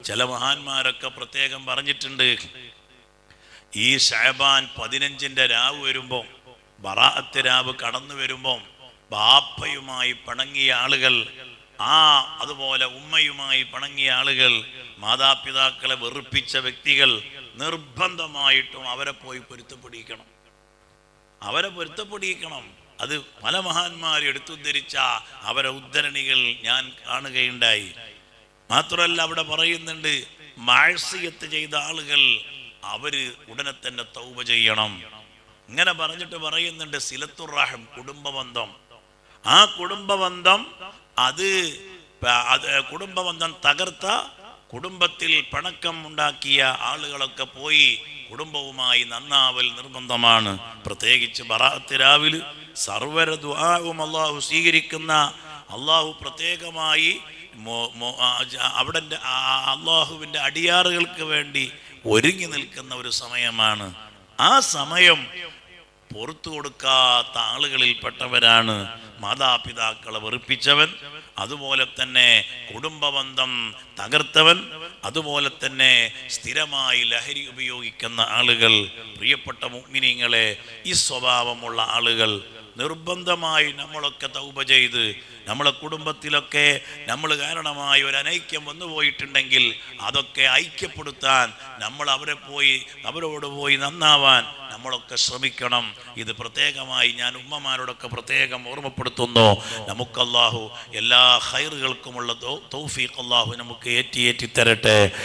ചില മഹാന്മാരൊക്കെ പ്രത്യേകം പറഞ്ഞിട്ടുണ്ട്, ഈ ശഅബാൻ 15-ന്റെ രാവ് വരുമ്പോൾ, ബറാഅത്ത് രാവ് കടന്നു വരുമ്പോൾ ബാപ്പയുമായി പിണങ്ങിയ ആളുകൾ, അതുപോലെ ഉമ്മയുമായി പിണങ്ങിയ ആളുകൾ, മാതാപിതാക്കളെ വെറുപ്പിച്ച വ്യക്തികൾ നിർബന്ധമായിട്ടും അവരെ പോയി പൊരുത്തപ്പെടിക്കണം. അത് പല മഹാന്മാർ എടുത്തുദ്ധരിച്ച അവരെ ഉദ്ധരണികൾ ഞാൻ കാണുകയുണ്ടായി. മാത്രമല്ല അവിടെ പറയുന്നുണ്ട്, മഅസിയത്ത് ചെയ്ത ആളുകൾ അവര് ഉടനെ തന്നെ തൗബ ചെയ്യണം. ഇങ്ങനെ പറഞ്ഞിട്ട് പറയുന്നുണ്ട്, സിലത്തുർ റഹം, കുടുംബബന്ധം, ആ കുടുംബബന്ധം കുടുംബബന്ധം തകർത്ത, കുടുംബത്തിൽ പിണക്കം ഉണ്ടാക്കിയ ആളുകളൊക്കെ പോയി കുടുംബവുമായി നന്നാവൽ നിർബന്ധമാണ്. പ്രത്യേകിച്ച് ബറാഅത്ത് രാവിലെ സർവ്വര ദുആവും അള്ളാഹു സ്വീകരിക്കുന്ന, അള്ളാഹു പ്രത്യേകമായി അവിടെ അള്ളാഹുവിൻ്റെ അടിയാറുകൾക്ക് വേണ്ടി ഒരുങ്ങി നിൽക്കുന്ന ഒരു സമയമാണ്. ആ സമയം പുറത്തു കൊടുക്കാത്ത ആളുകളിൽപ്പെട്ടവരാണ് മാതാപിതാക്കളെ വെറുപ്പിച്ചവൻ, അതുപോലെ തന്നെ കുടുംബബന്ധം തകർത്തവൻ, അതുപോലെ തന്നെ സ്ഥിരമായി ലഹരി ഉപയോഗിക്കുന്ന ആളുകൾ. പ്രിയപ്പെട്ട മുഅ്മിനീങ്ങളെ, ഈ സ്വഭാവമുള്ള ആളുകൾ നിർബന്ധമായി നമ്മളൊക്കെ തൗബ ചെയ്ത്, നമ്മളെ കുടുംബത്തിലൊക്കെ നമ്മൾ കാരണമായി ഒരു അനൈക്യം വന്നു പോയിട്ടുണ്ടെങ്കിൽ അതൊക്കെ ഐക്യപ്പെടുത്താൻ നമ്മൾ അവരോട് പോയി നന്നാവാൻ നമ്മളൊക്കെ ശ്രമിക്കണം. ഇത് പ്രത്യേകമായി ഞാൻ ഉമ്മമാരോടൊക്കെ പ്രത്യേകം ഓർമ്മപ്പെടുത്തുന്നു. നമുക്ക് അല്ലാഹു എല്ലാ ഖൈറുകൾക്കുമുള്ള തൗഫീഖ് അല്ലാഹു നമുക്ക് ഏറ്റി തരട്ടെ.